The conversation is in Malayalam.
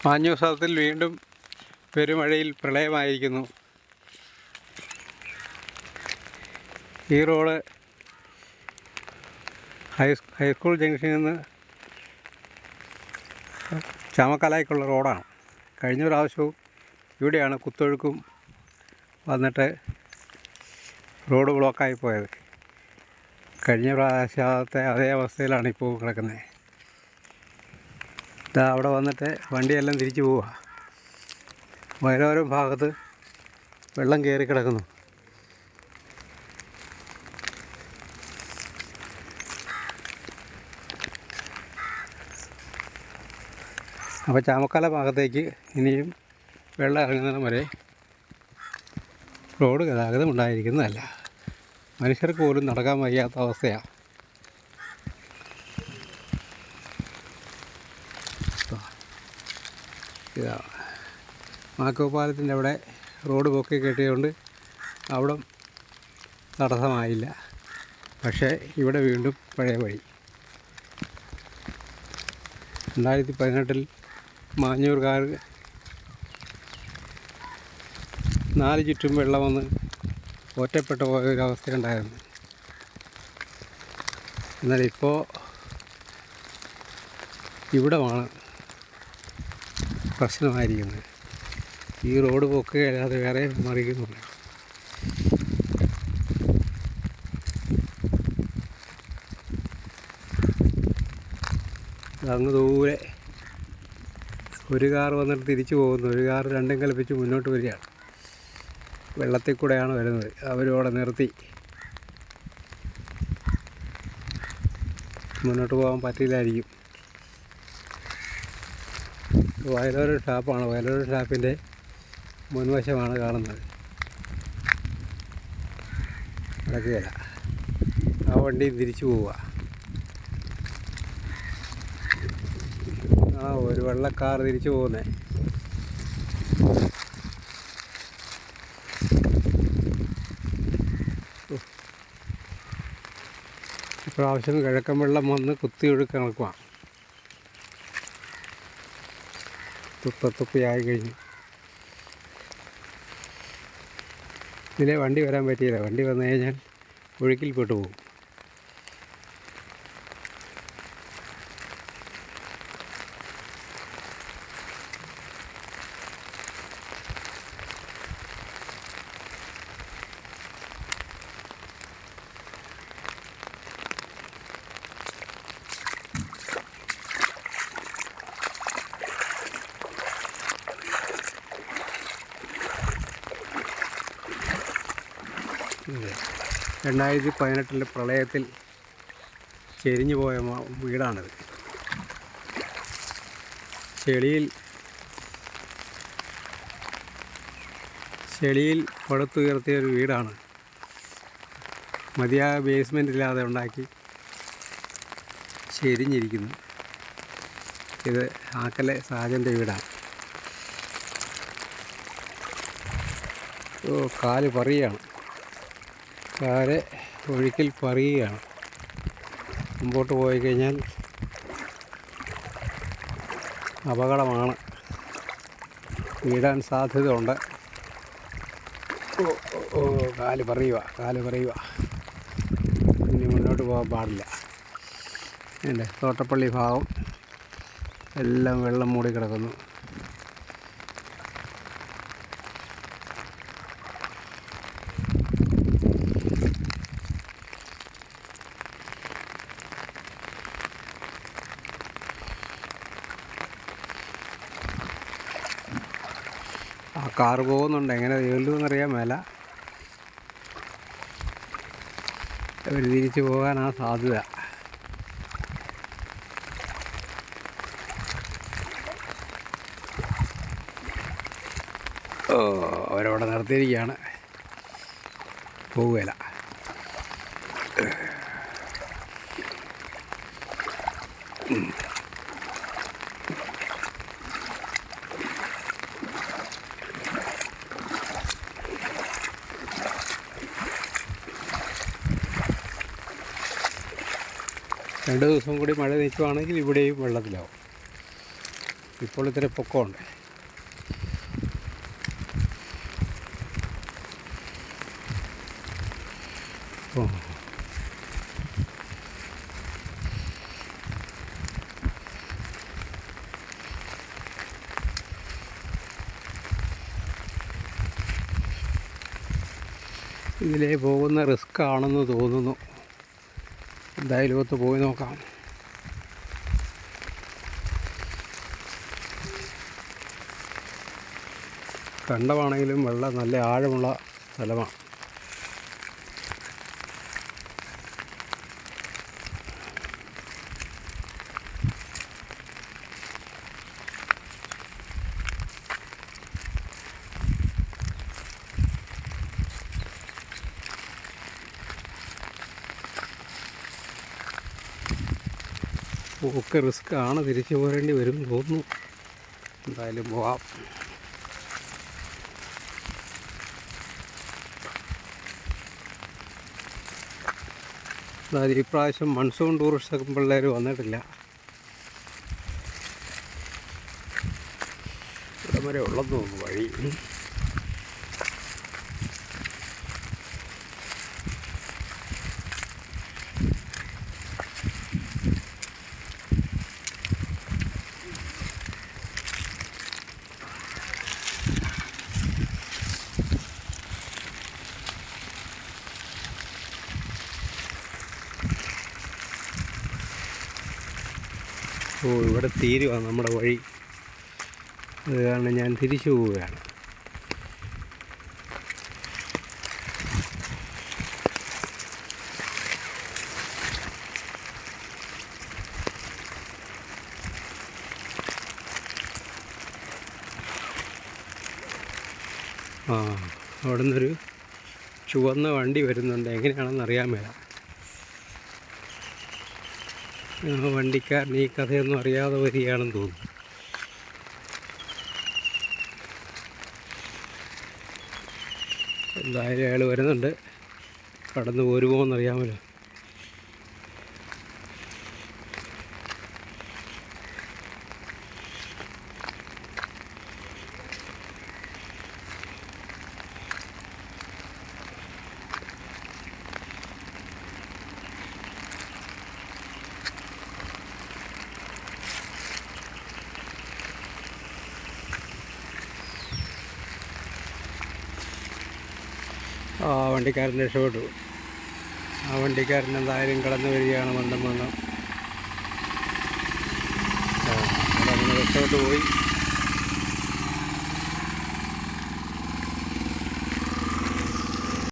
മാഞ്ഞൂർ സ്ഥലത്തിൽ വീണ്ടും പെരുമഴയിൽ പ്രളയമായിരിക്കുന്നു. ഈ റോഡ് ഹൈസ്കൂൾ ജംഗ്ഷനിൽ നിന്ന് ചാമക്കാലയ്ക്കുള്ള റോഡാണ്. കഴിഞ്ഞ പ്രാവശ്യവും ഇവിടെയാണ് കുത്തൊഴുക്കും വന്നിട്ട് റോഡ് ബ്ലോക്കായി പോയത്. കഴിഞ്ഞ പ്രാവശ്യത്തെ അതേ അവസ്ഥയിലാണ് ഇപ്പോൾ കിടക്കുന്നത്. ഇതാ അവിടെ വന്നിട്ട് വണ്ടിയെല്ലാം തിരിച്ചു പോവുക. വയലോരം ഭാഗത്ത് വെള്ളം കയറി കിടക്കുന്നു. അപ്പോൾ ചാമക്കാല ഭാഗത്തേക്ക് ഇനിയും വെള്ളം ഇറങ്ങുന്നതിന് വരെ റോഡ് ഗതാഗതം ഉണ്ടായിരിക്കുന്നതല്ല. മനുഷ്യർക്ക് പോലും നടക്കാൻ വയ്യാത്ത അവസ്ഥയാണ്. ഇതാ മാക്കോപ്പാലത്തിൻ്റെ അവിടെ റോഡ് പൊക്കി കെട്ടിയതുകൊണ്ട് അവിടെ തടസ്സമായില്ല. പക്ഷേ ഇവിടെ വീണ്ടും പഴയ വഴി. 2018 മാഞ്ഞൂർക്കാർ 4 ചുറ്റും വെള്ളം വന്ന് ഒറ്റപ്പെട്ടു പോയ ഒരവസ്ഥയുണ്ടായിരുന്നു. എന്നാൽ ഇപ്പോൾ ഇവിടമാണ് പ്രശ്നമായിരിക്കുന്നത്. ഈ റോഡ് പൊക്കുകയല്ലാതെ വേറെ മറിയുന്നില്ല. അങ്ങ് ദൂരെ ഒരു കാർ വന്നിട്ട് തിരിച്ചു പോകുന്നു. ഒരു കാർ രണ്ടും കൽപ്പിച്ച് മുന്നോട്ട് വരികയാണ്. വെള്ളത്തിൽ കൂടെയാണ് വരുന്നത്. അവരവിടെ നിർത്തി. മുന്നോട്ട് പോകാൻ പറ്റില്ലായിരിക്കും. വയലോര ഷാപ്പാണ്. വയലോര ഷാപ്പിൻ്റെ മുൻവശമാണ് കാണുന്നത്. നടക്കുകയില്ല. ആ വണ്ടി തിരിച്ചു പോവുക. ഒരു വെള്ളക്കാർ തിരിച്ചു പോകുന്നത്. ഇപ്രാവശ്യം കിഴക്കൻ വെള്ളം വന്ന് കുത്തിയൊഴുക്ക് നടക്കുവാണ്. തുപ്പത്തുപ്പിയായി കഴിഞ്ഞു. ഇതിലെ വണ്ടി വരാൻ പറ്റിയില്ല. വണ്ടി വന്നു കഴിഞ്ഞാൽ ഒഴുക്കിൽപ്പെട്ടു പോകും. ഇത് 2018 പ്രളയത്തിൽ ചെരിഞ്ഞു പോയ വീടാണിത്. ചെളിയിൽ പടുത്തുയർത്തിയ ഒരു വീടാണ്. മതിയായ ബേസ്മെൻ്റ് ഇല്ലാതെ ഉണ്ടാക്കി ചെരിഞ്ഞിരിക്കുന്നു. ഇത് ആക്കലെ സാജൻ്റെ വീടാണ്. കാല് പറയുകയാണ്. കാല് ഒഴുക്കിൽ പറയുകയാണ്. മുമ്പോട്ട് പോയി കഴിഞ്ഞാൽ അപകടമാണ്. വീഴാൻ സാധ്യതയുണ്ട്. കാല് പറയുക. ഇനി മുന്നോട്ട് പോകാൻ പാടില്ല. എൻ്റെ തോട്ടപ്പള്ളി ഭാഗം എല്ലാം വെള്ളം മൂടി കിടക്കുന്നു. ആ കാറ് പോകുന്നുണ്ട്. എങ്ങനെ ചെല്ലുമെന്നറിയാൻ മേല. അവർ തിരിച്ചു പോകാനാ സാധ്യത. അവരവിടെ നിർത്തിയിരിക്കുകയാണ്. പോവുകയില്ല. രണ്ട് ദിവസം കൂടി മഴ നിൽക്കുവാണെങ്കിൽ ഇവിടെയും വെള്ളത്തിലാവും. ഇപ്പോൾ ഇത്തിരി പൊക്കമുണ്ട്. ഓ, ഇതിലേ പോകുന്ന റിസ്ക് ആണെന്ന് തോന്നുന്നു. എന്തായാലും ഒത്ത് പോയി നോക്കാം. കണ്ടമാണെങ്കിലും വെള്ളം നല്ല ആഴമുള്ള സ്ഥലമാണ്. ഒക്കെ റിസ്ക് ആണ്, തിരിച്ചു പോരേണ്ടി വരും തോന്നുന്നു. എന്തായാലും പോവാം. അതായത് ഈ പ്രാവശ്യം മൺസൂൺ ടൂറിസ്റ്റ് പിള്ളേർ വന്നിട്ടില്ല. ഇവിടം വരെ ഉള്ളെന്ന് തോന്നുന്നു വഴി. ഓ, ഇവിടെ തീരുവാണ് നമ്മുടെ വഴി. അത് കാരണം ഞാൻ തിരിച്ചു പോവുകയാണ്. അവിടെ നിന്നൊരു ചുവന്ന വണ്ടി വരുന്നുണ്ട്. എങ്ങനെയാണെന്ന് അറിയാൻ മേല. വണ്ടിക്കാരൻ ഈ കഥയൊന്നും അറിയാതെ വരികയാണെന്ന് തോന്നുന്നു. എന്തായാലും അയാൾ വരുന്നുണ്ട്. കടന്നു പോരുമോ എന്നറിയാമല്ലോ. ആ വണ്ടിക്കാരൻ രക്ഷപ്പെട്ടു. ആ വണ്ടിക്കാരൻ എന്തായാലും കടന്നു വരികയാണ്. മന്ദം അവിടെ അങ്ങനെ രക്ഷപ്പെട്ടു പോയി.